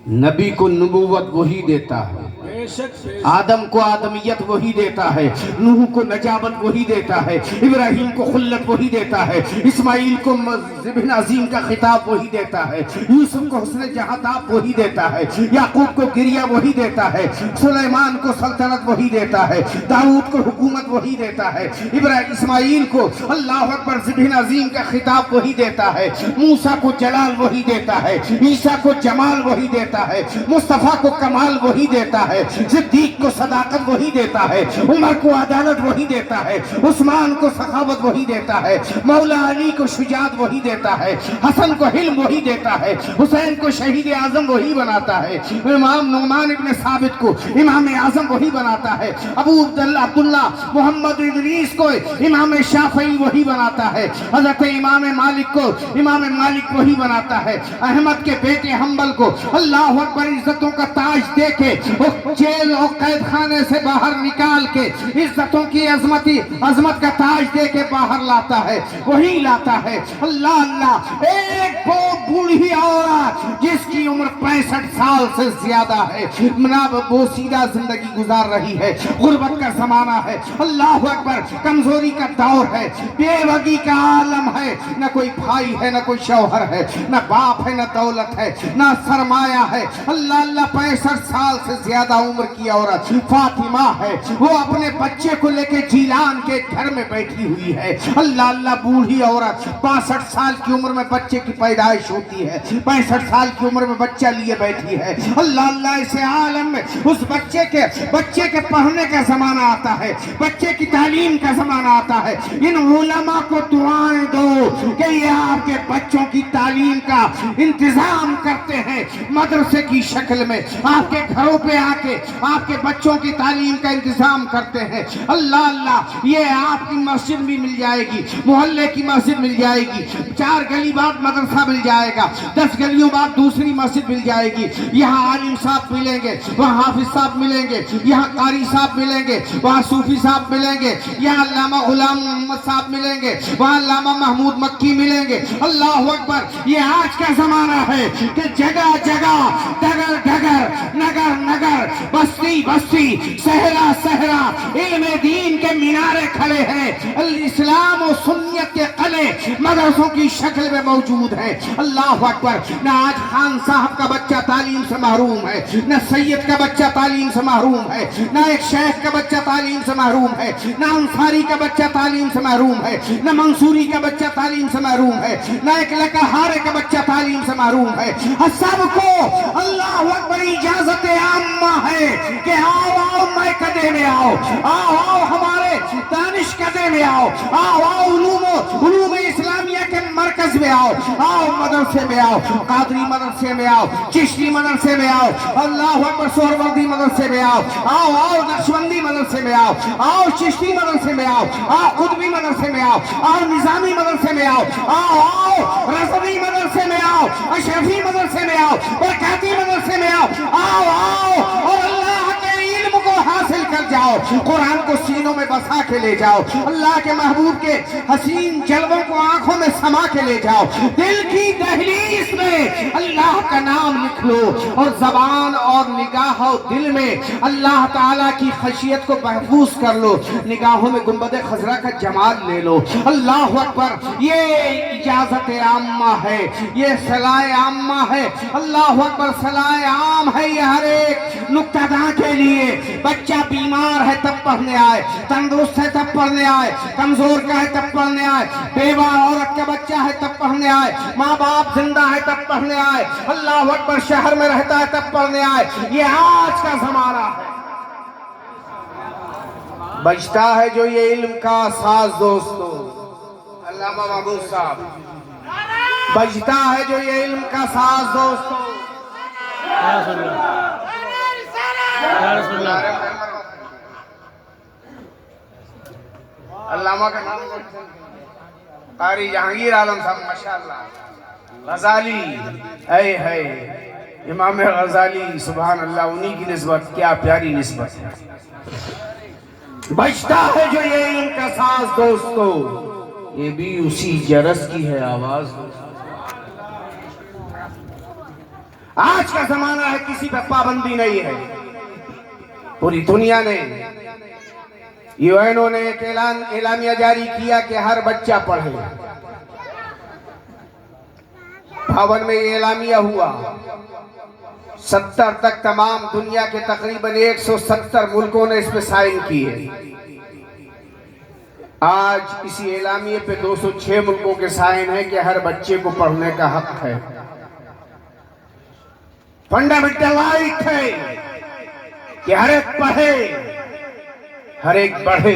نبی کو نبوت وہی دیتا ہے، آدم کو آدمیت وہی دیتا ہے، نوح کو نجابت وہی دیتا ہے، ابراہیم کو خلت وہی دیتا ہے، اسماعیل کو ذبح عظیم کا خطاب وہی دیتا ہے، یوسف کو حسن جہاتاب وہی دیتا ہے، یعقوب کو گریہ وہی دیتا ہے، سلیمان کو سلطنت وہی دیتا ہے، داؤد کو حکومت وہی دیتا ہے، اسماعیل کو اللہ اکبر ذبح عظیم کا خطاب وہی دیتا ہے، موسیٰ کو جلال وہی دیتا ہے، عیسیٰ کو جمال وہی دیتا ہے، مصطفیٰ کو کمال وہی دیتا ہے، صدیق کو صداقت وہی دیتا ہے، عمر کو عدالت وہی دیتا ہے، عثمان کو سخاوت وہی دیتا ہے، مولا علی کو شجاعت وہی دیتا ہے، حسن کو حلم وہی دیتا ہے، حسین کو شہید اعظم وہی بناتا ہے، امام نعمان ابن ثابت کو امام اعظم وہی بناتا ہے، ابو عبداللہ محمد ادریس کو امام شافعی وہی بناتا ہے، حضرت امام مالک کو امام مالک وہی بناتا ہے، احمد کے بیٹے حنبل کو اللہ اکبر عزتوں کا تاج دے کے جیل اور قید خانے سے باہر نکال کے عزتوں کی عظمت کا تاج دے کے باہر لاتا ہے، وہی لاتا ہے۔ اللہ اللہ، ایک بوڑھی عورت جس کی عمر 65 سال سے زیادہ ہے، وہ سیدھا زندگی گزار رہی ہے، غربت کا زمانہ ہے، اللہ اکبر، کمزوری کا دور ہے، بے وگی کا عالم ہے، نہ کوئی بھائی ہے، نہ کوئی شوہر ہے، نہ باپ ہے، نہ دولت ہے، نہ سرمایہ ہے، اللہ اللہ 65 سال سے زیادہ عمر کی عورت فاطمہ ہے، وہ اپنے بچے کو لے کے جیلان کے گھر میں بیٹھی ہوئی ہے، اللہ اللہ، بوڑھی عورت 62 سال کی عمر میں بچے کی پیدائش ہوتی ہے، 65 سال کی عمر میں بچہ لیے بیٹھی ہے، اللہ اللہ، اسے عالم میں اس بچے کے پڑھنے کا زمانہ آتا ہے، بچے کی تعلیم کا زمانہ آتا ہے، ان علماء کو دعائیں دو کہ یہ آپ کے بچوں کی تعلیم کا انتظام کرتے ہیں، مدرسے کی شکل میں آپ کے گھروں پہ آ کے آپ کے بچوں کی تعلیم کا انتظام کرتے ہیں، اللہ اللہ، یہ آپ کی مسجد بھی مل جائے گی، محلے کی مسجد مل جائے گی، 4 گلی بعد مدرسہ مل جائے گا، 10 گلیوں بعد دوسری مسجد مل جائے گی، یہاں عالم صاحب ملیں گے، وہاں حافظ صاحب ملیں گے، یہاں قاری صاحب ملیں گے، وہاں صوفی صاحب ملیں گے، یہاں علامہ غلام محمد صاحب ملیں گے، وہاں علامہ محمود مکی ملیں گے، اللہ اکبر، یہ آج کا زمانہ ہے کہ جگہ جگہ، ڈگر ڈگر، نگر نگر، بستی بستی، صحرا صحرا، علم دین کے مینارے کھڑے ہیں، اسلام و سنیت کے قلعے مدرسوں کی شکل میں موجود ہیں، اللہ اکبر، نہ آج خان صاحب کا بچہ تعلیم سے محروم ہے، نہ سید کا بچہ تعلیم سے محروم ہے، نہ ایک شیخ کا بچہ تعلیم سے محروم ہے، نہ انصاری کا بچہ تعلیم سے محروم ہے، نہ منصوری کا بچہ تعلیم سے محروم ہے، نہ ایک لکہارے کا بچہ تعلیم سے محروم ہے، سب کو اللہ اکبر اجازت عامہ ہے کہ آؤ آؤ میں قدے میں آؤ، آؤ آؤ ہمارے دانش قدے میں آؤ، آؤ آؤ علوم اسلامیہ کے مرکز میں آؤ، آؤ مدرسے میں آؤ، قادری مدرسے میں آؤ، چشتی مدرسے میں آؤ، اللہ اکبر، سہروردی مدرسے میں آؤ، آؤ آؤ نقشبندی مدرسے میں آؤ، آؤ چشتی مدرسے میں آؤ، آؤ قطبی مدرسے میں آؤ، آؤ نظامی مدرسے میں آؤ، آؤ آؤ رضوی مدرسے میں آؤ، اشرفی مدرسے میں آؤ، برکاتی مدرسے میں آؤ، آؤ آؤ اور اللہ کے علم کو حاصل کر جاؤ، قرآن کو سینوں میں بسا کے لے جاؤ، اللہ کے محبوب کے حسین جلووں کو آنکھوں میں سما کے لے جاؤ، دل کی دہلیز میں اللہ کا نام لکھ لو، اور زبان اور نگاہ و دل میں اللہ تعالیٰ کی خشیت کو محفوظ کر لو، نگاہوں میں گنبد خضرا کا جمال لے لو، اللہ اکبر، یہ اجازت عامہ ہے، یہ صلاح عامہ ہے، اللہ اکبر، صلاح عام ہے یہ ہر ایک نقطہ داں کے لیے، بچہ بیمار ہے تب پڑھنے آئے، تندرست ہے تب پڑھنے آئے، کمزور کا ہے تب پڑھنے آئے، بیوہ عورت کا بچہ ہے تب پڑھنے آئے، ماں باپ زندہ ہے تب پڑھنے آئے، اللہ اکبر، شہر میں رہتا ہے تب پڑھنے آئے، یہ آج کا زمانہ ہے۔ بجتا ہے جو یہ علم کا ساز دوستو، علامہ محمود صاحب، بجتا ہے جو یہ علم کا ساز دوستو، علامہ کا نام قاری جہانگیر عالم صاحب، ماشاءاللہ، غزالی، اے ہے امام غزالی، سبحان اللہ، انہی کی نسبت کیا پیاری نسبت ہے۔ بجتا ہے جو یہ علم کا ساز دوستو، یہ بھی اسی جرس کی ہے آواز دوستو، آج کا زمانہ ہے کسی پہ پابندی نہیں ہے. پوری دنیا نے UN نے ایک اعلامیہ جاری کیا کہ ہر بچہ پڑھے. 52 میں یہ اعلامیہ ہوا. 70 تک تمام دنیا کے تقریباً 170 ملکوں نے اس پہ سائن کیے. آج اسی اعلامیے پہ 206 ملکوں کے سائن ہے کہ ہر بچے کو پڑھنے کا حق ہے. فنڈامنٹل رائٹ ہے کہ ہر ایک پڑھے، ہر ایک بڑھے.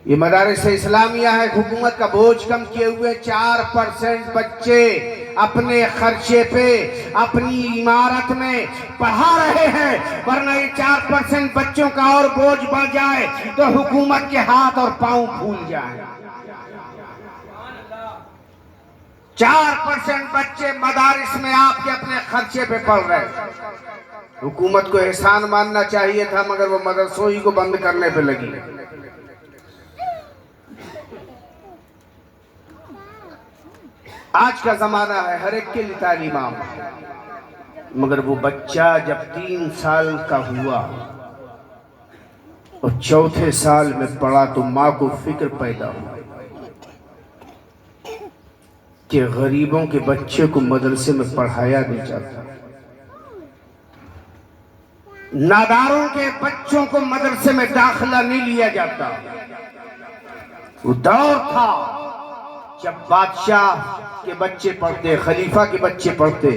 یہ مدارس اسلامیہ ہے، حکومت کا بوجھ کم کیے ہوئے 4% بچے اپنے خرچے پہ اپنی عمارت میں پڑھا رہے ہیں. ورنہ یہ 4% بچوں کا اور بوجھ بڑھ جائے تو حکومت کے ہاتھ اور پاؤں پھول جائیں. 4% بچے مدارس میں آپ کے اپنے خرچے پہ پڑھ رہے ہیں. حکومت کو احسان ماننا چاہیے تھا، مگر وہ مدرسوں ہی کو بند کرنے پہ لگی. آج کا زمانہ ہے ہر ایک کے لیے تعلیم عام، مگر وہ بچہ جب 3 سال کا ہوا اور 4تھے سال میں پڑھا تو ماں کو فکر پیدا ہوا کہ غریبوں کے بچے کو مدرسے میں پڑھایا نہیں جاتا، ناداروں کے بچوں کو مدرسے میں داخلہ نہیں لیا جاتا. وہ دور تھا جب بادشاہ کے بچے پڑھتے، خلیفہ کے بچے پڑھتے.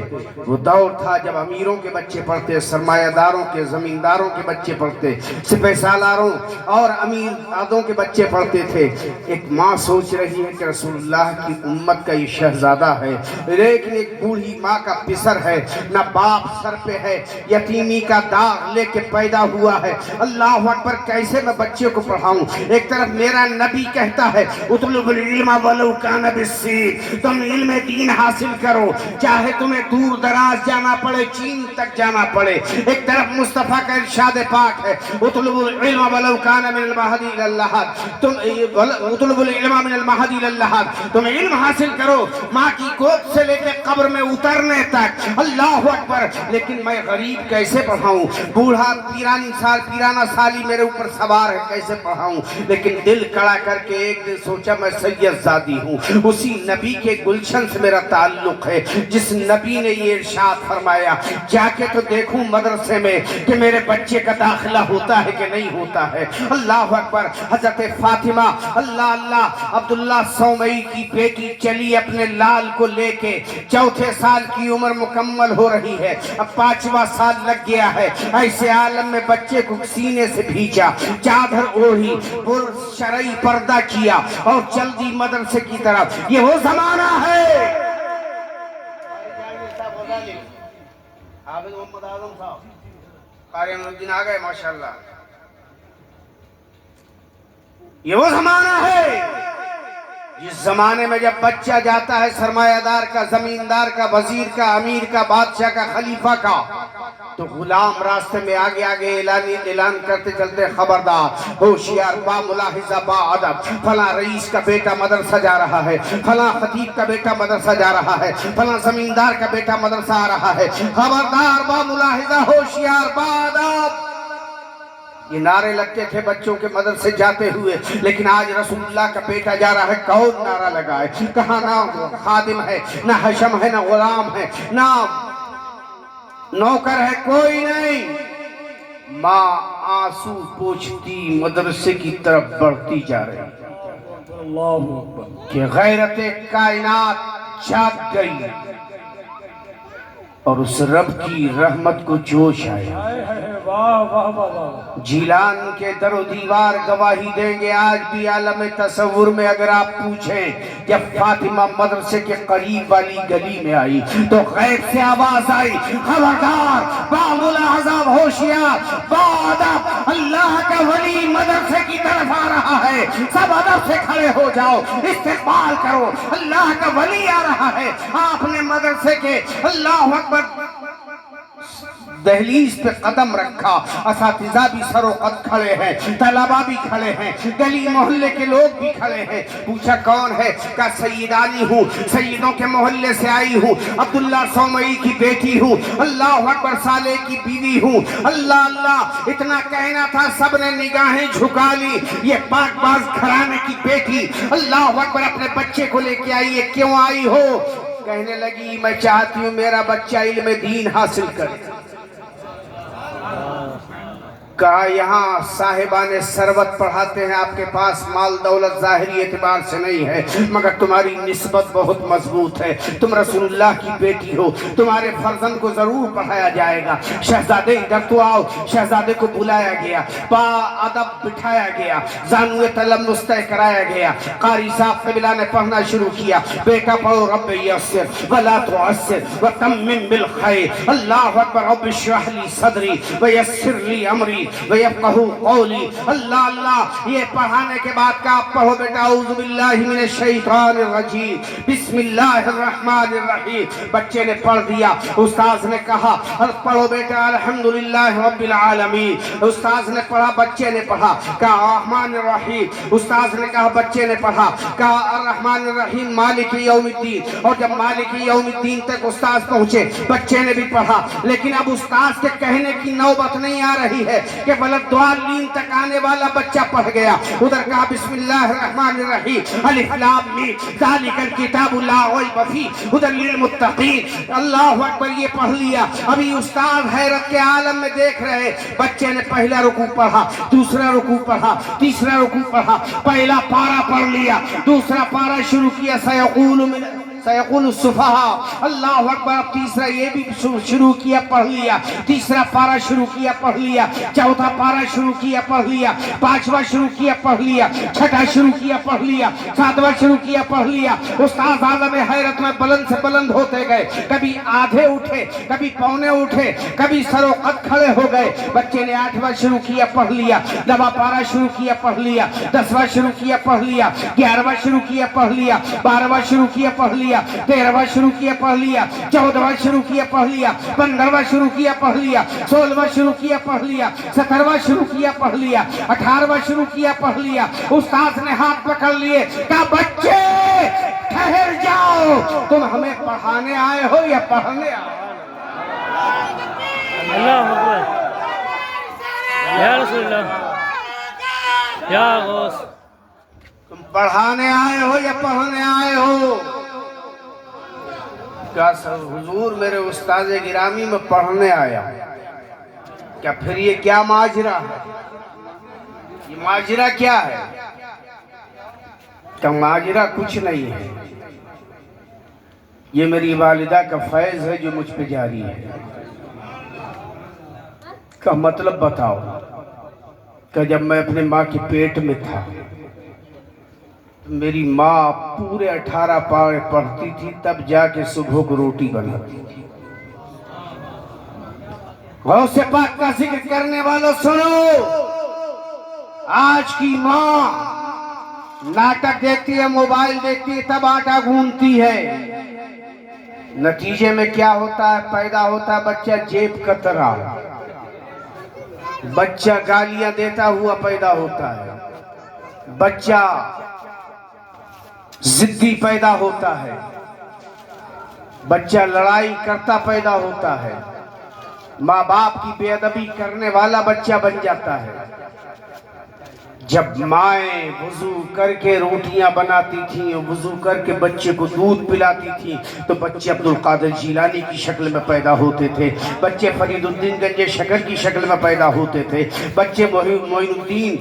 وہ دور تھا جب امیروں کے بچے پڑھتے، سرمایہ داروں کے، زمینداروں کے بچے پڑھتے، سپہ سالاروں اور امیر آدوں کے بچے پڑھتے تھے. ایک ماں سوچ رہی ہے کہ رسول اللہ کی امت کا یہ شہزادہ ہے، لیکن ایک بوڑھی ماں کا پسر ہے، نہ باپ سر پہ ہے، یتیمی کا داغ لے کے پیدا ہوا ہے. اللہ اکبر، کیسے میں بچے کو پڑھاؤں؟ ایک طرف میرا نبی کہتا ہے اطلب العلم ولو کان بالسین، تم علم دین حاصل کرو چاہے تمہیں دور دراز جانا پڑے، چین تک جانا پڑے. ایک طرف مصطفیٰ کا ارشاد پاک ہے اطلب العلم ولو کان من المہد الی اللحد، تم اطلب العلم من المہد الی اللحد، تم علم حاصل کرو ماں کی گود سے لے کے قبر میں اترنے تک. اللہ اکبر. لیکن میں غریب کیسے پڑھاؤں؟ بوڑھا پیرانہ سالی میرے اوپر سوار ہے، کیسے پڑھاؤں؟ لیکن دل کڑا کر کے ایک دن سوچا میں سید زادی ہوں، اسی نبی کے گلشن سے میرا تعلق ہے جس نبی نے یہ ارشاد فرمایا جا کے تو دیکھوں مدرسے میں کہ میرے بچے کا داخلہ ہوتا ہے کہ نہیں ہوتا ہے. اللہ اکبر. حضرت فاطمہ اللہ عبداللہ سومئی کی بیٹی چلی اپنے لال کو لے کے، 4تھے سال کی عمر مکمل ہو رہی ہے، اب 5واں سال لگ گیا ہے. ایسے عالم میں بچے کو سینے سے بھیجا، چادر اوڑھی، شرعی پردہ کیا اور جلدی مدرسے کی طرف. یہ وہ زمانہ ہے. حافظ محمد اعظم صاحب قاری الدین آ گئے ماشاءاللہ. یہ وہ زمانہ ہے جس زمانے میں جب بچہ جاتا ہے سرمایہ دار کا، زمیندار کا، وزیر کا، امیر کا، بادشاہ کا، خلیفہ کا، تو غلام راستے میں آگے آگے اعلان کرتے چلتے خبردار، ہوشیار، با ملاحظہ، با ادب، فلاں رئیس کا بیٹا مدرسہ جا رہا ہے، فلاں خطیب کا بیٹا مدرسہ جا رہا ہے، فلاں زمیندار کا بیٹا مدرسہ آ رہا ہے، خبردار، با ملاحظہ، ہوشیار، با ادب. یہ نعرے لگتے تھے بچوں کے مدرسے جاتے ہوئے. لیکن آج رسول اللہ کا بیٹا جا رہا ہے، کون نعرہ لگائے؟ کہاں نہ خادم ہے، نہ حشم ہے، نہ غلام ہے، نہ نوکر ہے، کوئی نہیں. ماں آنسو پوچھتی مدرسے کی طرف بڑھتی جا رہی کہ غیرت کائنات جاگ گئی اور اس رب کی رحمت کو جوش آیا. جیلان کے در و دیوار گواہی دیں گے. آج بھی عالم تصور میں اگر آپ پوچھیں جب فاطمہ مدرسے کے قریب والی گلی میں آئی تو غیب سے آواز آئی، خبردار، با ملاحظہ، ہوشیار، با ادب، اللہ کا ولی مدرسے کی طرف آ رہا ہے، سب ادب سے کھڑے ہو جاؤ، استقبال کرو، اللہ کا ولی آ رہا ہے. آپ نے مدرسے کے اللہ اکبر دہلیز پہ قدم رکھا، اساتذہ بھی سر و قد کھڑے ہیں، طلبہ بھی کھڑے ہیں، گلی محلے کے لوگ بھی کھڑے ہیں۔ پوچھا کون ہے؟ کہا سید علی ہوں، سیدوں کے محلے سے آئی ہوں، عبداللہ سومئی کی بیٹی ہوں، اللہ اکبر، صالح کی بیوی ہوں۔ اللہ اللہ اتنا کہنا تھا، سب نے نگاہیں جھکا لی۔ یہ پاک باز گھرانے کی بیٹی اللہ اکبر اپنے بچے کو لے کے آئی ہے، کیوں آئی ہو؟ کہنے لگی میں چاہتی ہوں میرا بچہ علم دین حاصل کرے۔ کہا یہاں صاحبان ثروت پڑھاتے ہیں، آپ کے پاس مال دولت ظاہری اعتبار سے نہیں ہے، مگر تمہاری نسبت بہت مضبوط ہے، تم رسول اللہ کی بیٹی ہو، تمہارے فرزند کو ضرور پڑھایا جائے گا۔ شہزادے ادھر تو آؤ۔ شہزادے کو بلایا گیا، با ادب بٹھایا گیا، زانوِ طلب مستع کرایا گیا۔ قاری صاحب قبلہ نے پڑھنا شروع کیا، بیٹا پڑھو رب یسر ولا تعسر وتمم بالخیر، اللہ اکبر، رب اشرح لی صدری ویسر لی امری وَيَفْقَهُ قَوْلِي۔ اللہ اللہ یہ پڑھانے کے بعد کہا پڑھو بیٹا اعوذ باللہ من الشیطان الرجیم بسم اللہ الرحمن الرحیم۔ بچے نے پڑھ دیا۔ استاذ نے کہا پڑھو بیٹا الحمدللہ رب العالمین۔ استاذ نے پڑھا، بچے نے پڑھا، کہا الرحمن الرحیم۔ استاذ نے کہا، بچے نے پڑھا، کہا الرحمن الرحیم مالک یوم الدین۔ اور جب مالک یوم الدین تک استاذ پہنچے، بچے نے بھی پڑھا، لیکن اب استاذ کے کہنے کی نوبت نہیں آ رہی ہے کہ ولدالضالین تک آنے والا بچہ پڑھ گیا۔ ادھر کہا بسم اللہ الرحمن الرحیم الف لام میم ذالک الکتاب لا ریب فیہ ھدی للمتقین۔ اللہ اکبر، یہ پڑھ لیا۔ ابھی استاد حیرت کے عالم میں دیکھ رہے، بچے نے پہلا رکوع پڑھا، دوسرا رکوع پڑھا، تیسرا رکوع پڑھا، پہلا پارہ پڑھ لیا، دوسرا پارہ شروع کیا سیقول السفہاء، اللہ اکبر، اب تیسرا یہ بھی شروع کیا، پڑھ لیا، تیسرا پارہ شروع کیا، پڑھ لیا، چوتھا پارہ شروع کیا، پڑھ لیا، پانچواں شروع کیا، پڑھ لیا، چھٹا شروع کیا، پڑھ لیا، ساتواں شروع کیا، پڑھ لیا۔ استاد عالم حیرت میں بلند سے بلند ہوتے گئے، کبھی آدھے اٹھے، کبھی پونے اٹھے، کبھی سر و قد کھڑے ہو گئے۔ بچے نے آٹھواں شروع کیا، پڑھ لیا، نواں پارہ شروع کیا، پڑھ لیا، دسواں شروع کیا، پڑھ لیا، گیارہواں شروع کیا، پڑھ لیا، بارہواں شروع کیا، پڑھ لیا، تیرہواں شروع کیا، پڑھ لیا، چودہواں شروع کیا، پڑھ لیا، پندرہواں شروع کیا، پڑھ لیا، سولہواں شروع کیا، پڑھ لیا، سترہواں شروع کیا، پڑھ لیا، اٹھارہواں شروع کیا، پڑھ لیا۔ استاد نے ہاتھ پکڑ لیے، کہا بچے ٹھہر جاؤ، تم ہمیں پڑھانے آئے ہو یا پڑھنے آئے ہو؟ اللہ اکبر، یا رسول اللہ، یا غوث، تم پڑھانے آئے ہو یا پڑھنے آئے ہو؟ کہا حضور میرے استاد گرامی میں پڑھنے آیا۔ کیا پھر یہ کیا ماجرا ہے؟ یہ ماجرا کیا ہے؟ کہ ماجرا کچھ نہیں ہے، یہ میری والدہ کا فیض ہے جو مجھ پہ جاری ہے۔ کا مطلب بتاؤ؟ کہ جب میں اپنے ماں کے پیٹ میں تھا، میری ماں پورے 18 پارے پڑھتی تھی، تب جا کے صبح کو روٹی بناتی تھی۔ غوث پاک کا ذکر کرنے والوں سنو، آج کی ماں ناٹک دیکھتی ہے، موبائل دیکھتی ہے، تب آٹا گھونتی ہے۔ نتیجے میں کیا ہوتا ہے؟ پیدا ہوتا ہے بچہ جیب کترا، بچہ گالیاں دیتا ہوا پیدا ہوتا ہے، بچہ ضدی پیدا ہوتا ہے، بچہ لڑائی کرتا پیدا ہوتا ہے، ماں باپ کی بے ادبی کرنے والا بچہ بن جاتا ہے۔ جب مائیں وضو کر کے روٹیاں بناتی تھیں، وضو کر کے بچے کو دودھ پلاتی تھیں، تو بچے عبدالقادر جیلانی کی شکل میں پیدا ہوتے تھے، بچے فرید الدین گنج شکر کی شکل میں پیدا ہوتے تھے، بچے معین الدین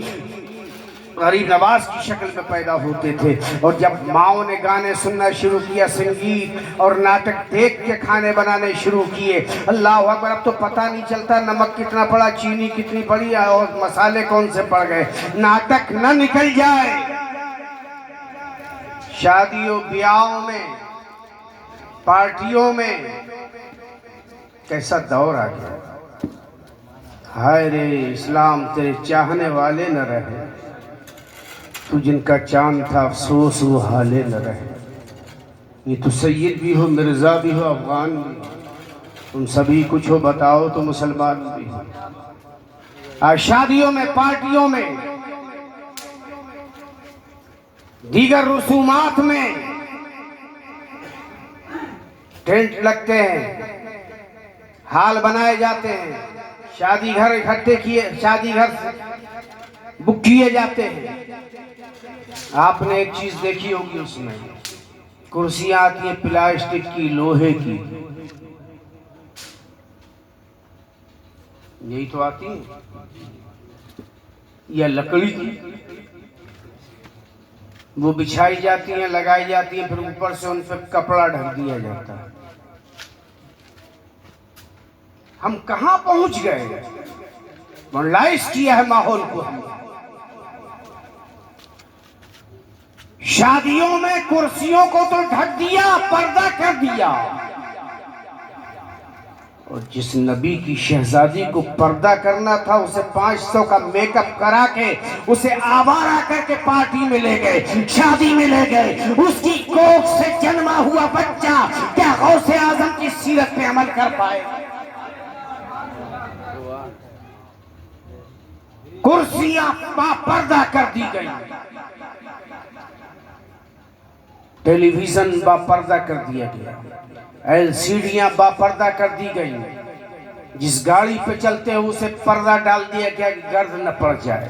غریب نواز کی شکل میں پیدا ہوتے تھے۔ اور جب ماؤں نے گانے سننا شروع کیا، سنگیت اور ناٹک دیکھ کے کھانے بنانے شروع کیے، اللہ اکبر، اب تو پتہ نہیں چلتا نمک کتنا پڑا، چینی کتنی پڑی اور مسالے کون سے پڑ گئے، ناٹک نہ نکل جائے۔ شادیوں بیاہوں میں، پارٹیوں میں کیسا دور آ گیا۔ ہائے رے اسلام، تیرے چاہنے والے نہ رہے، تو جن کا چاند تھا افسوس وہ حالے نہ رہے۔ یہ تو سید بھی ہو، مرزا بھی ہو، افغان بھی ہو، تم سبھی کچھ ہو بتاؤ تو مسلمان بھی ہو. آج شادیوں میں، پارٹیوں میں، دیگر رسومات میں ٹینٹ لگتے ہیں، ہال بنائے جاتے ہیں، شادی گھر اکٹھے کیے، شادی گھر بک کیے جاتے ہیں. آپ نے ایک چیز دیکھی ہوگی، اس میں کرسیاں آتی ہیں پلاسٹک کی، لوہے کی، یہی تو آتی ہیں، یا لکڑی کی. وہ بچھائی جاتی ہیں، لگائی جاتی ہیں، پھر اوپر سے ان پہ کپڑا ڈھک دیا جاتا ہے. ہم کہاں پہنچ گئے؟ ماڈرنائز کیا ہے ماحول کو. ہم شادیوں میں کرسیوں کو تو ڈھک دیا، پردہ کر دیا، اور جس نبی کی شہزادی کو پردہ کرنا تھا اسے 500 کا میک اپ کرا کے اسے آوارہ کر کے پارٹی میں لے گئے، شادی میں لے گئے. اس کی کوکھ سے جنما ہوا بچہ کیا غوث اعظم کی سیرت پہ عمل کر پائے؟ کرسیاں پردہ کر دی گئی، ٹیلی ویژن با پردہ کر دیا گیا، LCDیاں با پردہ کر دی گئی. جس گاڑی پہ چلتے ہو اسے پردہ ڈال دیا گیا کہ گرد نہ پڑ جائے.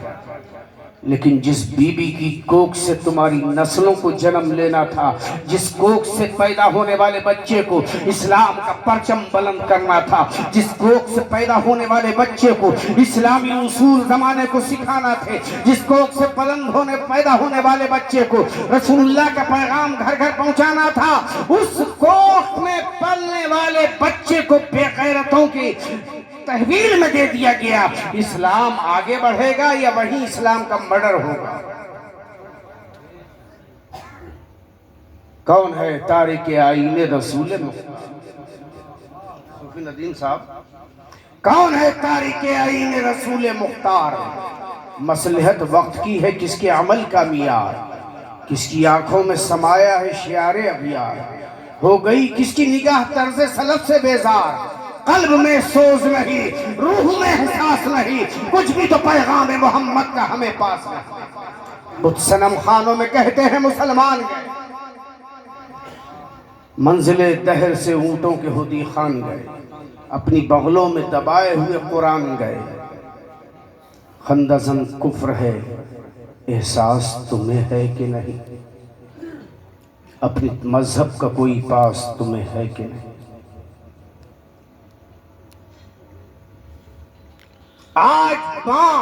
لیکن جس بی بی کی کوکھ سے تمہاری نسلوں کو جنم لینا تھا، جس کوکھ سے پیدا ہونے والے بچے کو اسلام کا پرچم بلند کرنا تھا، جس کوکھ سے پیدا ہونے والے بچے کو اسلامی اصول زمانے کو سکھانا تھے، جس کوکھ سے پیدا ہونے والے بچے کو رسول اللہ کا پیغام گھر گھر پہنچانا تھا، اس کوکھ میں پلنے والے بچے کو بے غیرتوں کی تحویل میں دے دیا گیا. اسلام آگے بڑھے گا یا وہی اسلام کا مرڈر ہوگا؟ کون ہے تارک آئین رسول صوفی ندیم صاحب؟ کون ہے تارک آئین رسول مختار؟ مصلحت وقت کی ہے کس کے عمل کا معیار، کس کی آنکھوں میں سمایا ہے شعار ابیار، ہو گئی کس کی نگاہ طرز سلف سے بیزار، قلب میں سوز نہیں، روح میں احساس نہیں، کچھ بھی تو پیغام محمد کا ہمیں پاس ہے. بت صنم خانوں میں کہتے ہیں مسلمان گئے، منزل دہر سے اونٹوں کے ہدی خان گئے، اپنی بغلوں میں دبائے ہوئے قرآن گئے. خندزن کفر ہے، احساس تمہیں ہے کہ نہیں؟ اپنے مذہب کا کوئی پاس تمہیں ہے کہ نہیں؟ آج ماں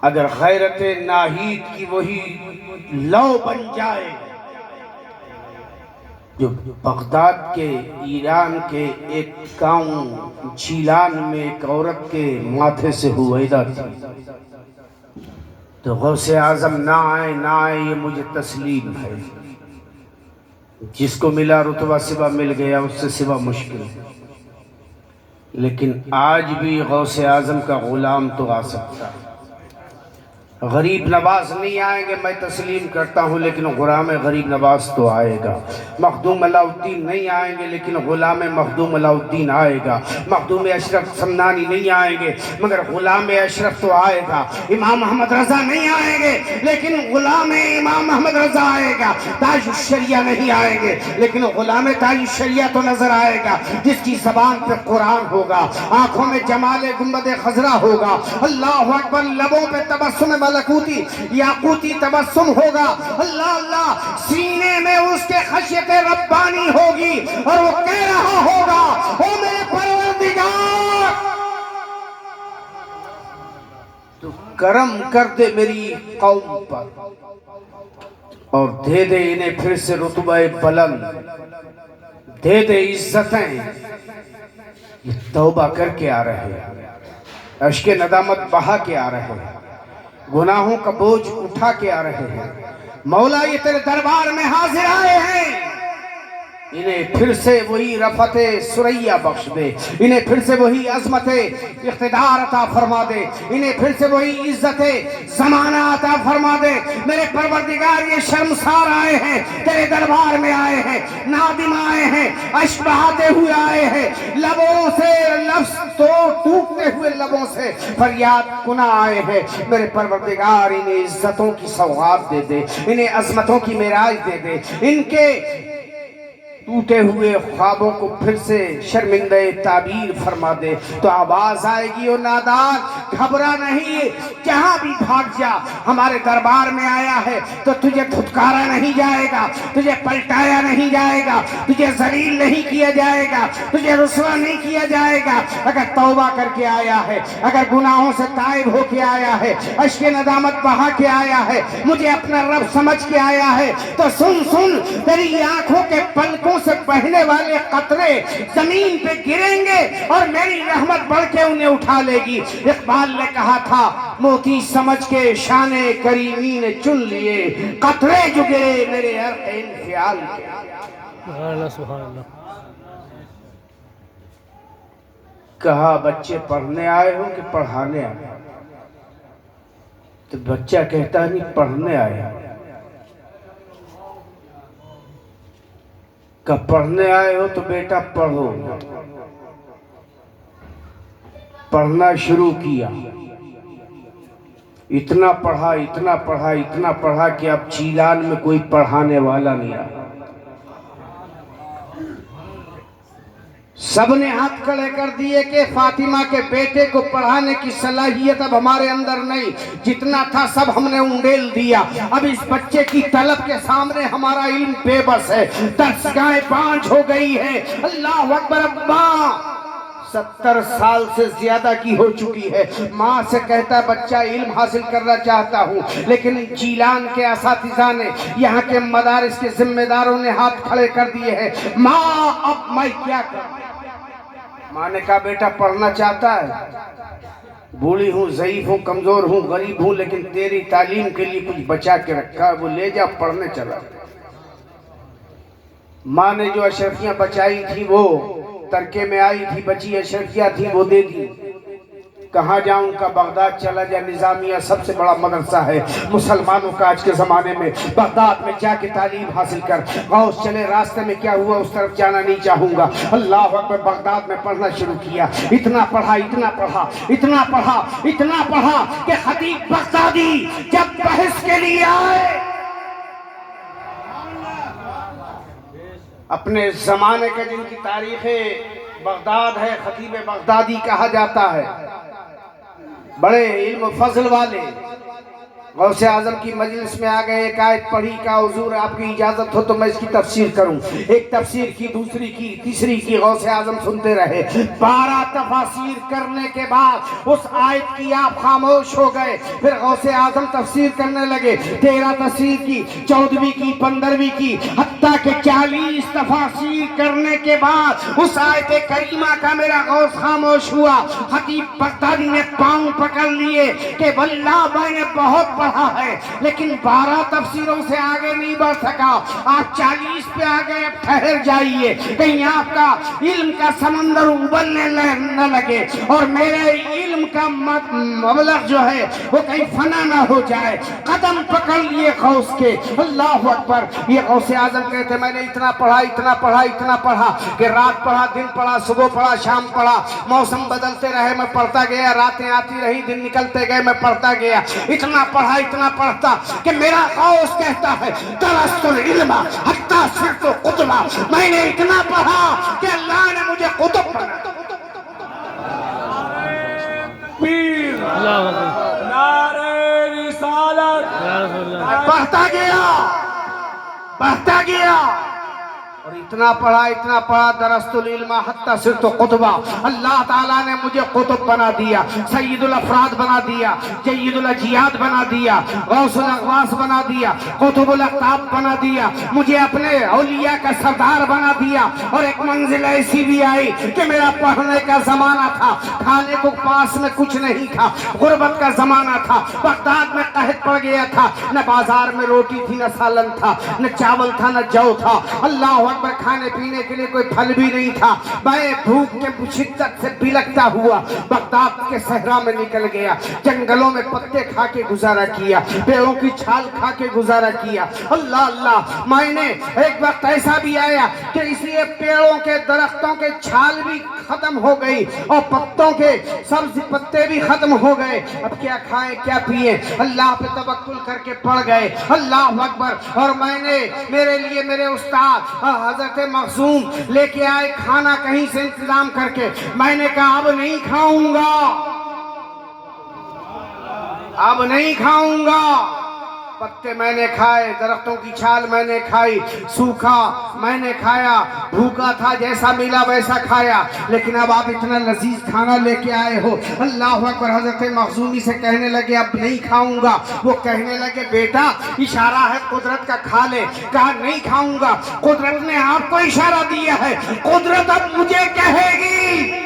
اگر غیرت ناہید کی وہی لو بن جائے جو بغداد کے، ایران کے ایک گاؤں جیلان میں ایک عورت کے ماتھے سے ہویدا تھی، تو غوث اعظم نہ آئے یہ مجھے تسلیم ہے. جس کو ملا رتبہ سوا مل گیا، اس سے سوا مشکل ہے. لیکن آج بھی غوث اعظم کا غلام تو آ سکتا ہے. غریب نواز نہیں آئیں گے میں تسلیم کرتا ہوں، لیکن غلام غریب نواز تو آئے گا. مخدوم علاء الدین نہیں آئیں گے لیکن غلام مخدوم علاء الدین آئے گا. مخدوم اشرف سمنانی نہیں آئیں گے مگر غلام اشرف تو آئے گا. امام محمد رضا نہیں آئیں گے لیکن غلام امام محمد رضا آئے گا. تاج الشریعہ نہیں آئیں گے لیکن غلام تاج الشریعہ تو نظر آئے گا، جس کی زبان پہ قرآن ہوگا، آنکھوں میں جمال گنبد خضرا ہوگا، اللہ اکبر، لبوں پہ تبسم ملکوتی یاقوتی تبسم ہوگا، اللہ اللہ، سینے میں اس کے خشیت ربانی ہوگی اور وہ کہہ رہا ہوگا او میرے پروردگار تو کرم کر دے میری قوم پر اور دے دے انہیں پھر سے رتبہ بلند، دے دے عزتیں. یہ توبہ کر کے آ رہے ہیں، اشک ندامت بہا کے آ رہے ہیں، گناہوں کا بوجھ اٹھا کے آ رہے ہیں. مولا یہ تیرے دربار میں حاضر آئے ہیں، انہیں پھر سے وہی رفعت سریا بخش دے، انہیں پھر سے وہی عظمت اقتدار عطا فرما دے، انہیں پھر سے وہی عزت زمانہ عطا فرما دے۔ میرے پروردگار یہ شرمسار آئے ہیں، تیرے دربار میں آئے ہیں، نادم آئے ہیں، اشک بہاتے ہوئے آئے ہیں، لبوں سے لفظ ٹوٹتے ہوئے لبوں سے فریاد کنا آئے ہیں۔ میرے پروردگار انہیں عزتوں کی سوغات دے دے، انہیں عظمتوں کی معراج دے دے، ان کے ٹوٹے ہوئے خوابوں کو پھر سے شرمندہ تعبیر فرما دے۔ تو آواز آئے گی او نادان گھبرا نہیں، جہاں بھی بھاگ جا، ہمارے دربار میں آیا ہے تو تجھے دھتکارا نہیں جائے گا، تجھے پلٹایا نہیں جائے گا، تجھے ذلیل نہیں کیا جائے گا، تجھے رسوا نہیں کیا جائے گا۔ اگر توبہ کر کے آیا ہے، اگر گناہوں سے تائب ہو کے آیا ہے، اشک ندامت بہا کے آیا ہے، مجھے اپنا رب سمجھ کے آیا ہے، تو سن تیری آنکھوں کے پلکوں سے بہنے والے قطرے زمین پہ گریں گے اور میری رحمت بڑھ کے انہیں اٹھا لے گی۔ اقبال نے کہا تھا موتی سمجھ کے شان کریمی نے چن لیے، قطرے جو گرے میرے عرق انفعال کے۔ سبحان اللہ سبحان اللہ۔ کہا بچے پڑھنے آئے ہو کہ پڑھانے آئے ہو؟ تو بچہ کہتا نہیں پڑھنے آئے ہو۔ کہ پڑھنے آئے ہو تو بیٹا پڑھو۔ پڑھنا شروع کیا، اتنا پڑھا اتنا پڑھا اتنا پڑھا کہ اب چیلان میں کوئی پڑھانے والا نہیں رہا۔ سب نے ہاتھ کھڑے کر دیے کہ فاطمہ کے بیٹے کو پڑھانے کی صلاحیت اب ہمارے اندر نہیں، جتنا تھا سب ہم نے انڈیل دیا۔ اب اس بچے کی طلب کے سامنے ہمارا علم بے بس ہے، درسگاہیں پانچ ہو گئی ہے۔ اللہ اکبر۔ ابا 70 سال سے زیادہ کی ہو چکی ہے، ماں سے کہتا ہے بچہ علم حاصل کرنا چاہتا ہوں، لیکن جیلان کے اساتذہ نے، یہاں کے مدارس کے ذمہ داروں نے ہاتھ کھڑے کر دیے ہیں۔ ماں اب میں کیا کروں؟ ماں نے کہا بیٹا پڑھنا چاہتا ہے؟ بوڑھی ہوں، ضعیف ہوں، کمزور ہوں، غریب ہوں، لیکن تیری تعلیم کے لیے کچھ بچا کے رکھا ہے، وہ لے جا پڑھنے چلا۔ ماں نے جو اشرفیاں بچائی تھی وہ ترکے میں آئی تھی، بچی اشرفیہ تھی وہ دے دی۔ کہاں جاؤں کا؟ بغداد چلا جا، نظامیہ سب سے بڑا مدرسہ ہے مسلمانوں کا آج کے زمانے میں، بغداد میں جا کے تعلیم حاصل کر۔ غوث چلے راستے میں کیا ہوا اس طرف جانا نہیں چاہوں گا۔ اللہ اکبر۔ بغداد میں پڑھنا شروع کیا، اتنا پڑھا اتنا پڑھا اتنا پڑھا اتنا پڑھا کہ خطیب بغدادی جب بحث کے لیے آئے، اپنے زمانے کا جن کی تاریخ بغداد ہے، خطیب بغدادی کہا جاتا ہے، بڑے علم و فضل والے، غوث اعظم کی مجلس میں آگئے، ایک آیت پڑھی کہ حضور آپ کی اجازت ہو تو میں اس کی تفسیر کروں۔ ایک تفسیر کی، دوسری کی، تیسری کی، غوث اعظم سنتے رہے۔ 12 تفاسیر کرنے کے بعد اس آیت کی آپ خاموش ہو گئے۔ پھر غوث اعظم تفسیر کرنے لگے، 13 تفسیر کی، 14ویں کی، 15ویں کی، حتیٰ کہ 40 تفاسیر کرنے کے بعد اس آیت کریمہ کا میرا غوث خاموش ہوا۔ خطیب بغدادی نے پاؤں پکڑ لیے کہ واللہ میں نے بہت پڑھا ہے لیکن 12 تفسیروں سے آگے نہیں بڑھ سکا، آپ 40 پہ آگئے، اب ٹھہر جائیے، کہیں آپ کا علم کا سمندر ابلنے نہ لگے اور میرے علم کا مبلغ جو ہے وہ کہیں فنا نہ ہو جائے۔ قدم پکڑ لیے غوث کے۔ اللہ اکبر۔ یہ غوث اعظم کہتے میں نے اتنا پڑھا اتنا پڑھا اتنا پڑھا کہ رات پڑھا، دن پڑھا، صبح پڑھا، شام پڑھا، موسم بدلتے رہے میں پڑھتا گیا، راتیں آتی رہی، دن نکلتے گئے میں پڑھتا گیا، اتنا پڑھا اتنا پڑھتا کہ میرا غوث کہتا ہے درست العلم حتی صرت قطبہ، میں نے اتنا پڑھا کہ اللہ نے مجھے قطب بنا۔ پیر اللہ اکبر۔ نعرہ رسالت۔ یا رسول اللہ۔ بڑھتا گیا اور اتنا پڑھا درست العلم حتی صرت قطبہ، اللہ تعالیٰ نے مجھے قطب بنا دیا، سید الافراد بنا دیا، جید الاجیاد بنا دیا، غوث الاغواث بنا دیا، قطب الاقطاب بنا دیا، مجھے اپنے اولیاء کا سردار بنا دیا۔ اور ایک منزل ایسی بھی آئی کہ میرا پڑھنے کا زمانہ تھا، کھانے کو پاس میں کچھ نہیں تھا، غربت کا زمانہ تھا، بغداد میں قحط پڑ گیا تھا، نہ بازار میں روٹی تھی، نہ سالن تھا، نہ چاول تھا، نہ جو تھا۔ اللہ اکبر۔ کھانے پینے کے لیے کوئی پھل بھی نہیں تھا. میں بھوک کے شدت سے بلکتا ہوا بغداد کے صحرا میں نکل گیا. جنگلوں میں پتے کھا کے گزارا کیا, پیڑوں کی چھال کھا کے گزارا کیا. اللہ اللہ, میں نے ایک وقت ایسا بھی آیا کہ اس لیے پیڑوں کے درختوں کے چھال بھی ختم ہو گئی اور پتوں کے سبز پتے بھی ختم ہو گئے. اب کیا کھائیں کیا پیئیں؟ اللہ پہ توکل کر کے پڑ گئے. اللہ اکبر. اور میں نے میرے لیے میرے استاد حضرت مخزوم لے کے آئے کھانا کہیں سے انتظام کر کے. میں نے کہا اب نہیں کھاؤں گا, اب نہیں کھاؤں گا. پتے میں نے کھائے, درختوں کی چھال میں نے کھائی, سوکھا میں نے کھایا, بھوکا تھا جیسا ملا ویسا کھایا. لیکن اب آپ اتنا لذیذ کھانا لے کے آئے ہو. اللہ اکبر. حضرت مخزومی سے کہنے لگے اب نہیں کھاؤں گا. وہ کہنے لگے بیٹا اشارہ ہے قدرت کا, کھا لے. کہا نہیں کھاؤں گا. قدرت نے آپ کو اشارہ دیا ہے, قدرت اب مجھے کہے گی.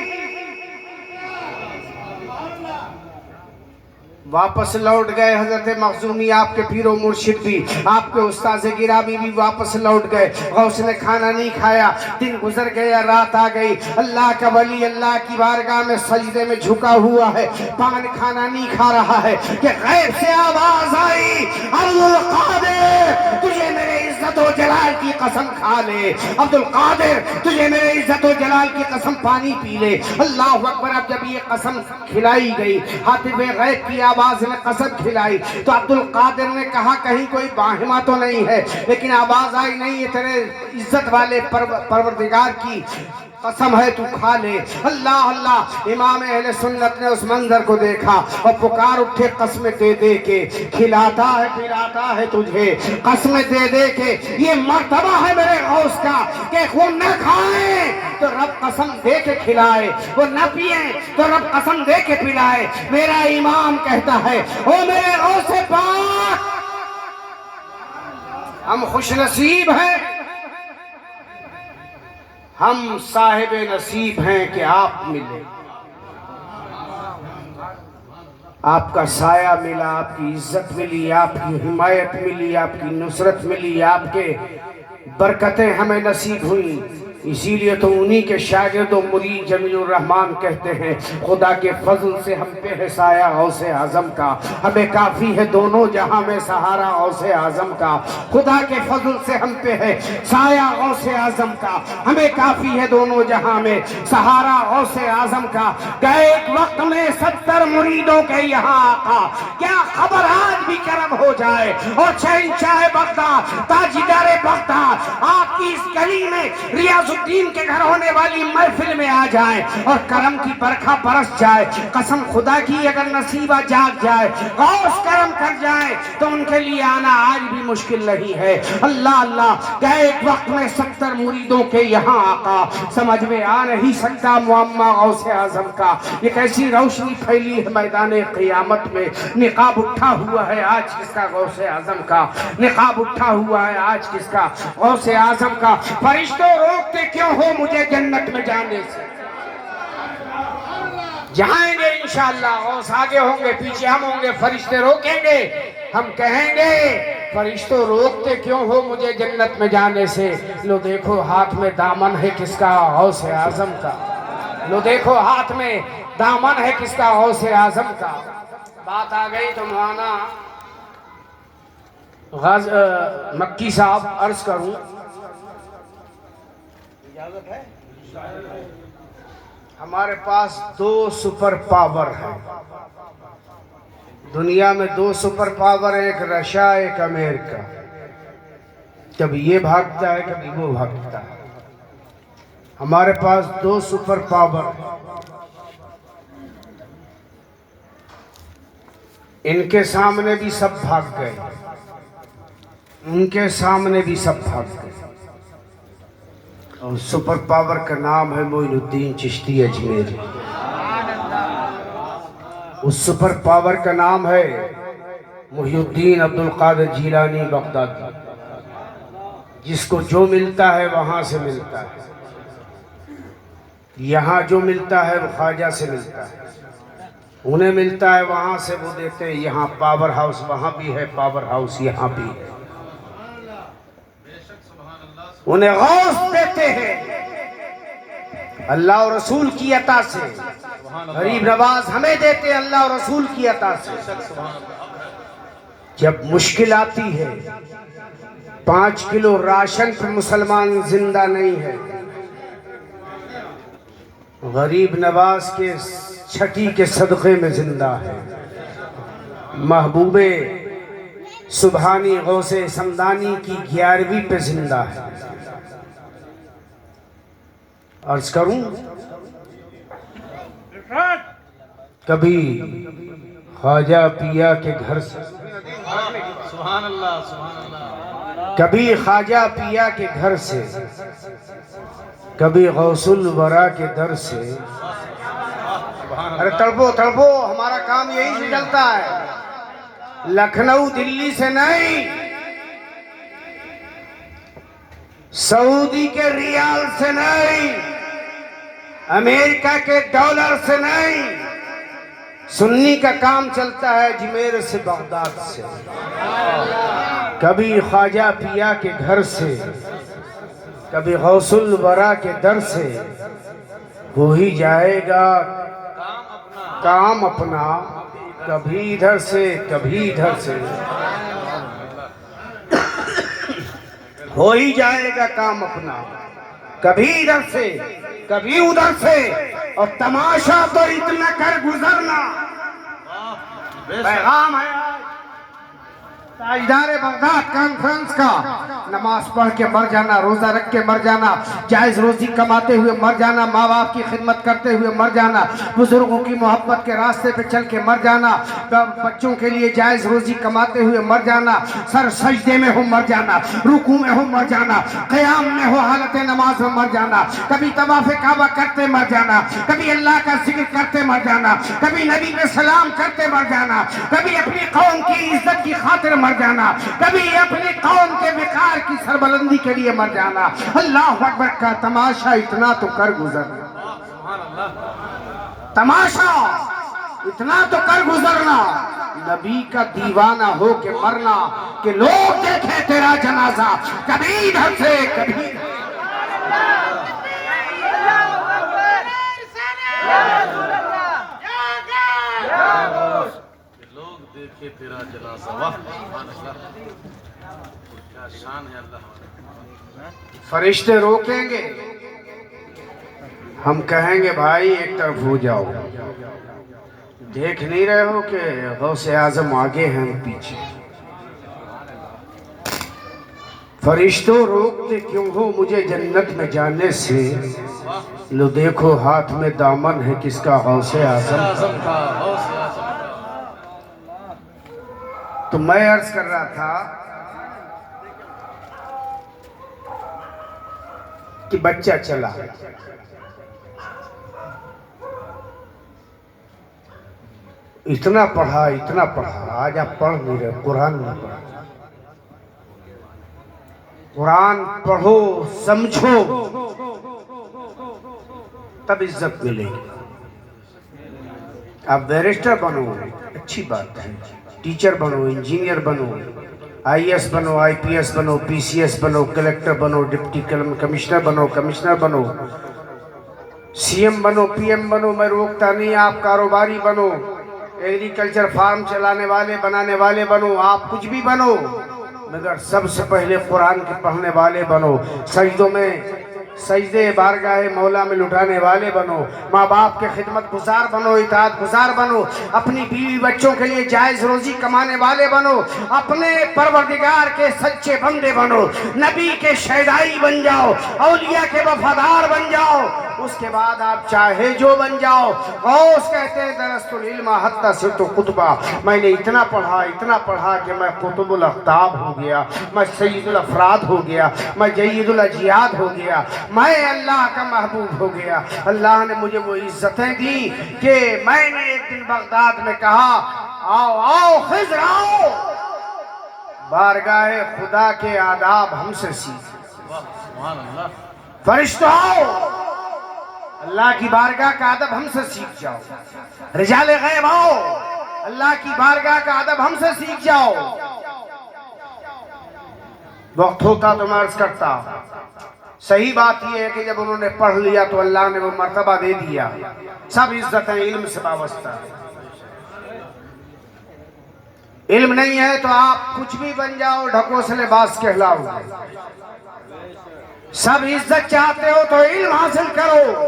واپس لوٹ گئے حضرت مخزومی, آپ کے پیر و مرشد بھی, آپ کے استاذ گرامی بھی واپس لوٹ گئے. غوث نے کھانا نہیں کھایا. دن گزر گیا, رات آ گئی. اللہ کا ولی اللہ کی بارگاہ میں سجدے میں جھکا ہوا ہے, پان کھانا نہیں کھا رہا ہے کہ غیب سے آواز آئی, عبد القادر تجھے میرے عزت و جلال کی قسم کھا لے. عبد القادر تجھے میرے عزت و جلال کی قسم پانی پی لے. اللہ اکبر. اب جب یہ قسم کھلائی گئی, حاتم غیب کی آواز نے قسم کھلائی, تو عبد القادر نے کہا کہیں کوئی باہما تو نہیں ہے. لیکن آواز آئی نہیں, یہ تیرے عزت والے پروردگار کی قسم ہے, تو کھا لے. اللہ اللہ. امام اہل سنت نے اس منظر کو دیکھا اور پکار اٹھے قسم دے دے کے کھلاتا ہے پلاتا ہے تجھے, قسم دے دے کے. یہ مرتبہ ہے میرے غوث کا کہ وہ نہ کھائیں تو رب قسم دے کے کھلائے, وہ نہ پیئیں تو رب قسم دے کے پلائے. میرا امام کہتا ہے او میرے غوث پاک, ہم خوش نصیب ہیں, ہم صاحب نصیب ہیں کہ آپ ملے. آپ کا سایہ ملا, آپ کی عزت ملی, آپ کی حمایت ملی, آپ کی نصرت ملی, آپ کے برکتیں ہمیں نصیب ہوئی. اسی لیے تو انہی کے شاگرد و مرید جمیل الرحمن کہتے ہیں خدا کے فضل سے ہم پہ ہے سایہ غوث اعظم کا, ہمیں کافی ہے دونوں جہاں میں سہارا غوث اعظم کا. خدا کے فضل سے ہم پہ ہے سایہ غوث اعظم کا, ہمیں کافی ہے دونوں جہاں میں سہارا غوث اعظم کا. گئے ایک وقت میں 70 مریدوں کے یہاں آقا, کیا خبر آج بھی کرم ہو جائے اور شہنشاہ بغداد تاجدار بغداد آپ کی اس گلی میں ریاض الدین کے گھر ہونے والی محفل میں آ جائیں اور کرم کی برکھا برس جائے. قسم خدا کی اگر نصیبہ جاگ جائے, غوث کرم کر جائے تو ان کے لیے آنا آج بھی مشکل نہیں ہے. اللہ اللہ. گئے ایک وقت میں 70 مریدوں کے یہاں آقا, سمجھ میں آ نہیں سکتا معمہ غوث اعظم کا. یہ کیسی روشنی پھیلی ہے میدان قیامت میں. نقاب اٹھا ہوا ہے آج کس کا؟ غوث اعظم کا. نقاب اٹھا ہوا ہے آج کس کا؟ غوث اعظم کا. فرشتوں روکتے کیوں ہو مجھے جنت میں جانے سے؟ جائیں گے انشاءاللہ. غوث آگے ہوں گے, پیچھے ہم ہوں گے. فرشتے روکیں گے, ہم کہیں گے فرشتوں روکتے کیوں ہو مجھے جنت میں جانے سے؟ لو دیکھو ہاتھ میں دامن ہے کس کا؟ غوث اعظم کا. لو دیکھو ہاتھ میں دامن ہے کس کا؟ غوث اعظم کا. بات آ گئی تو مولانا مکی صاحب عرض کروں, اجازت ہے؟ ہمارے پاس 2 سپر پاور ہیں دنیا میں. 2 سپر پاور ہیں, ایک رشیا ایک امریکہ. کبھی یہ بھاگتا ہے کبھی وہ بھاگتا ہے. ہمارے پاس 2 سپر پاور ہیں. ان کے سامنے بھی سب بھاگ گئے, ان کے سامنے بھی سب بھاگ گئے. اور سپر پاور کا نام ہے معین الدین چشتی اجمیری. اس سپر پاور کا نام ہے محی الدین عبد القادر جیلانی بغدادی. جس کو جو ملتا ہے وہاں سے ملتا ہے, یہاں جو ملتا ہے وہ خواجہ سے ملتا ہے. انہیں ملتا ہے وہاں سے وہ دیتے ہیں یہاں. پاور ہاؤس وہاں بھی ہے, پاور ہاؤس یہاں بھی ہے. انہیں غوث دیتے ہیں اللہ اور رسول کی عطا سے، غریب نواز ہمیں دیتے ہیں اللہ اور رسول کی عطا سے۔ جب مشکل آتی ہے 5 کلو راشن پہ مسلمان زندہ نہیں ہے، غریب نواز کے چھٹی کے صدقے میں زندہ ہے، محبوب سبحانی غوث سمدانی کی 11ویں پہ زندہ ہے۔ عرض کروں، کبھی خواجہ پیا کے گھر سے، سبحان اللہ سبحان اللہ، کبھی خواجہ پیا کے گھر سے، کبھی غوث الورا کے در سے۔ ارے تڑپو تڑپو، ہمارا کام یہی سے چلتا ہے، لکھنؤ دلی سے نہیں، سعودی کے ریال سے نہیں، امریکہ کے ڈالر سے نہیں، سنی کا کام چلتا ہے اجمیر سے بغداد سے۔ کبھی خواجہ پیا کے گھر سے، کبھی غوث الورا کے در سے، ہو ہی جائے گا کام اپنا، کبھی ادھر سے کبھی ادھر سے، ہو ہی جائے گا کام اپنا، کبھی ادھر سے کبھی ادھر سے، اور تماشا تو اتنا کر گزرنا۔ پیغام ہے تاجدار بغداد کانفرنس کا، نماز پڑھ کے مر جانا، روزہ رکھ کے مر جانا، جائز روزی کماتے ہوئے مر جانا، ماں باپ کی خدمت کرتے ہوئے مر جانا، بزرگوں کی محبت کے راستے پہ چل کے مر جانا، بچوں کے لیے جائز روزی کماتے ہوئے مر جانا، سر سجدے میں ہو مر جانا، رکوع میں ہو مر جانا، قیام میں ہو حالت نماز میں مر جانا، کبھی طواف کعبہ کرتے مر جانا، کبھی اللہ کا ذکر کرتے مر جانا، کبھی نبی پہ سلام کرتے مر جانا، کبھی اپنی قوم کی عزت کی خاطر مر جانا، کبھی اپنی قوم کے وقار کی سربلندی کے لیے مر جانا۔ اللہ اکبر کا تماشا اتنا تو کر گزرنا، تماشا اتنا تو کر گزرنا، نبی کا دیوانہ ہو کے مرنا، کہ لوگ دیکھیں تیرا جنازہ، کبھی ادھر سے کبھی لوگ دیکھے تیرا جنازہ، واہ سبحان اللہ، کیا شان ہے اللہ۔ فرشتے روکیں گے، ہم کہیں گے بھائی ایک طرف ہو جاؤ، دیکھ نہیں رہے ہو کہ غوث اعظم آگے ہیں ہم پیچھے؟ فرشتوں روکتے کیوں ہو مجھے جنت میں جانے سے؟ لو دیکھو ہاتھ میں دامن ہے کس کا؟ غوث اعظم کا۔ تو میں عرض کر رہا تھا کہ بچہ چلا، اتنا پڑھا، آج آپ پڑھ نہیں رہے، قرآن نہیں پڑھا۔ قرآن پڑھو، سمجھو، تب عزت ملے گی۔ آپ بیرسٹر بنو، اچھی بات ہے، ٹیچر بنو، انجینئر بنو، آئی ایس بنو، آئی پی ایس بنو، پی سی ایس بنو، کلیکٹر بنو، ڈپٹی کمشنر بنو، کمشنر بنو، سی ایم بنو، پی ایم بنو، میں روکتا نہیں، آپ کاروباری بنو، ایگریکلچر فارم چلانے والے بنانے والے بنو، آپ کچھ بھی بنو، مگر سب سے پہلے قرآن کے پڑھنے والے بنو، سجدوں میں سجدے بارگاہ مولا میں لٹانے والے بنو، ماں باپ کے خدمت گزار بنو، اطاعت گزار بنو، اپنی بیوی بچوں کے لیے جائز روزی کمانے والے بنو، اپنے پروردگار کے سچے بندے بنو، نبی کے شیدائی بن جاؤ، اولیاء کے وفادار بن جاؤ، اس کے بعد آپ چاہے جو بن جاؤ۔ غوث کہتے ہیں درست العلم حتی صرت قطبہ، میں نے اتنا پڑھا کہ میں قطب الاقطاب ہو گیا، میں سید الافراد ہو گیا، میں جید الاجیاد ہو گیا، میں اللہ کا محبوب ہو گیا۔ اللہ نے مجھے وہ عزتیں دی کہ میں نے ایک دن بغداد میں کہا آؤ آؤ خضر آؤ، بارگاہ خدا کے آداب ہم سے سیکھ، فرشتوں آؤ، اللہ کی بارگاہ کا ادب ہم سے سیکھ جاؤ، رجال غیب آؤ، اللہ کی بارگاہ کا ادب ہم سے سیکھ جاؤ۔ وقت ہوتا تو میں عرض کرتا. صحیح بات یہ ہے کہ جب انہوں نے پڑھ لیا تو اللہ نے وہ مرتبہ دے دیا. سب عزتیں علم سے وابستہ ہیں. علم نہیں ہے تو آپ کچھ بھی بن جاؤ، ڈھکو سے لباس کہلاؤ. سب عزت چاہتے ہو تو علم حاصل کرو.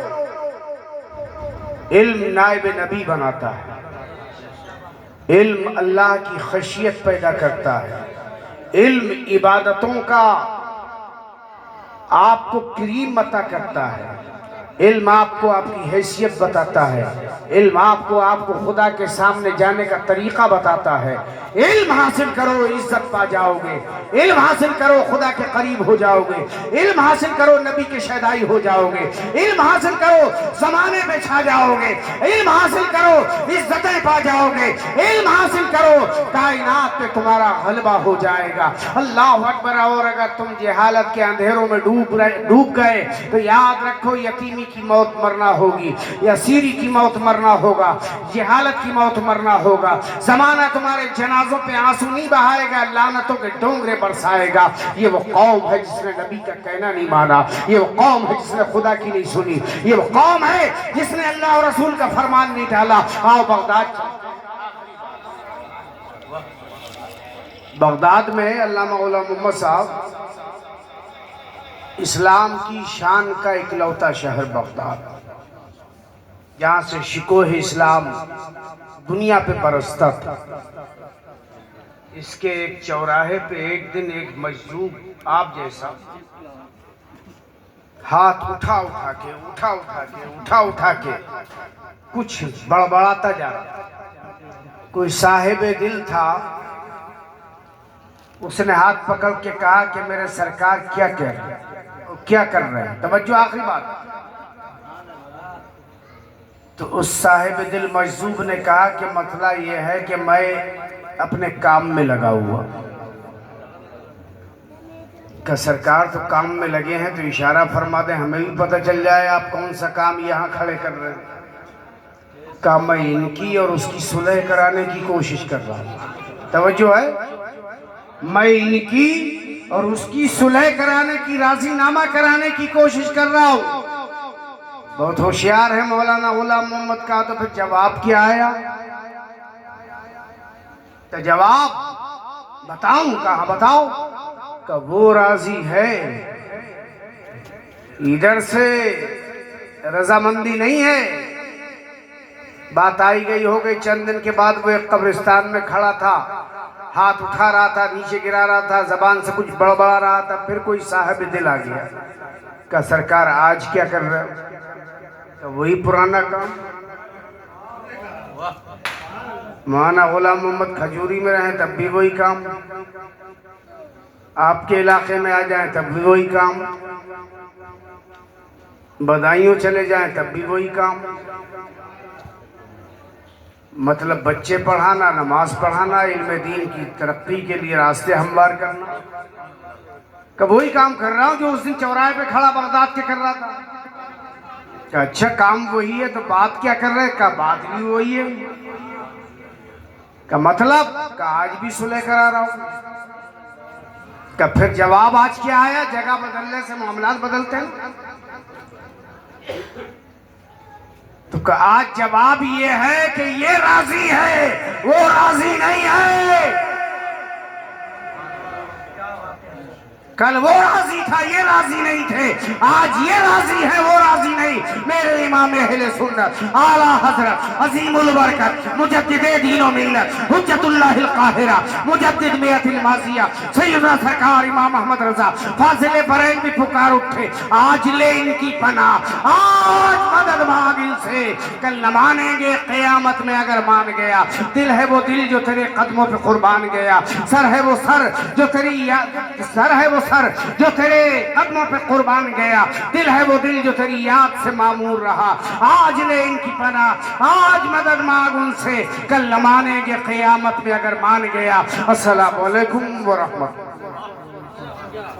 علم نائب نبی بناتا ہے. علم اللہ کی خشیت پیدا کرتا ہے. علم عبادتوں کا آپ کو کریم عطا کرتا ہے. علم آپ کو آپ کی حیثیت بتاتا ہے. علم آپ کو خدا کے سامنے جانے کا طریقہ بتاتا ہے. علم حاصل کرو عزت پا جاؤ گے. علم حاصل کرو خدا کے قریب ہو جاؤ گے. علم حاصل کرو نبی کے شہدائی ہو جاؤ گے. علم حاصل کرو زمانے میں چھا جاؤ گے. علم حاصل کرو عزتیں پا جاؤ گے. علم حاصل کرو کائنات پہ تمہارا غلبہ ہو جائے گا. اللہ اکبر. اور اگر تم جہالت کے اندھیروں میں ڈوب گئے تو یاد رکھو یتیمی کی موت مرنا ہوگی، یا سیری کی موت مرنا ہوگا، جہالت کی موت مرنا ہوگا. زمانہ تمہارے جنازوں پہ آنسو نہیں بہائے گا، لعنتوں کے ڈونگرے برسائے گا. یہ وہ قوم ہے جس نے نبی کا کہنا نہیں مانا. یہ وہ قوم ہے جس نے خدا کی نہیں سنی. یہ وہ قوم ہے جس نے اللہ اور رسول کا فرمان نہیں ڈالا. آؤ بغداد میں علامہ غلام محمد صاحب، اسلام کی شان کا اکلوتا شہر بغداد، جہاں سے شکوہ اسلام دنیا پہ برستا تھا. اس کے ایک چوراہے پہ ایک دن ایک مجذوب آپ جیسا ہاتھ اٹھا کے کچھ بڑبڑاتا جا رہا. کوئی صاحب دل تھا، اس نے ہاتھ پکڑ کے کہا کہ میرے سرکار کیا کہہ رہے ہیں، کیا کر رہے ہیں. توجہ آخری بات. تو اس صاحب دل مجذوب نے کہا کہ مسئلہ یہ ہے کہ میں اپنے کام میں لگا ہوا. کہ سرکار تو کام میں لگے ہیں تو اشارہ فرما دیں، ہمیں بھی پتہ چل جائے آپ کون سا کام یہاں کھڑے کر رہے ہیں. کہا میں ان کی اور اس کی صلح کرانے کی کوشش کر رہا ہوں. توجہ ہے، میں ان کی اور اس کی صلح کرانے کی، راضی نامہ کرانے کی کوشش کر رہا ہوں. بہت ہوشیار ہے مولانا غلام محمد کا. تو پھر جواب کیا آیا؟ تو جواب بتاؤں؟ کہا بتاؤ. کہ وہ راضی ہے، ادھر سے رضامندی نہیں ہے. بات آئی گئی ہو گئی. چند دن کے بعد وہ ایک قبرستان میں کھڑا تھا، ہاتھ اٹھا رہا تھا، نیچے گرا رہا تھا، زبان سے کچھ بڑبڑا رہا تھا. پھر کوئی صاحب دل آ گیا. کہا سرکار آج کیا کر رہے ہو؟ تو وہی پرانا کام. مولانا غلام محمد کھجوری میں رہیں تب بھی وہی کام، آپ کے علاقے میں آ جائیں تب بھی وہی کام، بدائیوں چلے جائیں تب بھی وہی کام. مطلب بچے پڑھانا، نماز پڑھانا، علم دین کی ترقی کے لیے راستے ہموار کرنا. کہ وہی کام کر رہا ہوں جو اس دن چوراہے پہ کھڑا بغداد کے کر رہا تھا. کہ اچھا کام وہی ہے تو بات کیا کر رہے؟ کہ بات بھی وہی ہے. کہ مطلب؟ کہ آج بھی صلح کرا رہا ہوں. کہ پھر جواب آج کیا آیا؟ جگہ بدلنے سے معاملات بدلتے ہیں. تو کہ آج جواب یہ ہے کہ یہ راضی ہے، وہ راضی نہیں ہے. کل وہ راضی تھا، یہ راضی نہیں تھے. آج یہ راضی ہے، وہ راضی نہیں. میرے امام اہل سنت اعلیٰ حضرت عظیم البرکت مجدد دین و ملت حجت اللہ القاہرہ مجدد میت الماضیہ سیدنا سرکار امام احمد رضا فاضل بریل بھی پکار اٹھے. آج لے ان کی پناہ، آج مدد مانگ ان سے. کل نہ مانیں گے قیامت میں اگر مان گیا. دل ہے وہ دل جو تیرے قدموں پہ قربان گیا. سر ہے وہ سر جو تیرے قدموں پہ قربان گیا. دل ہے وہ دل جو تیری یاد سے معمور رہا. آج لے ان کی پناہ، آج مدد مانگ ان سے. کل نہ مانیں گے قیامت میں اگر مان گیا. السلام علیکم ورحمۃ اللہ.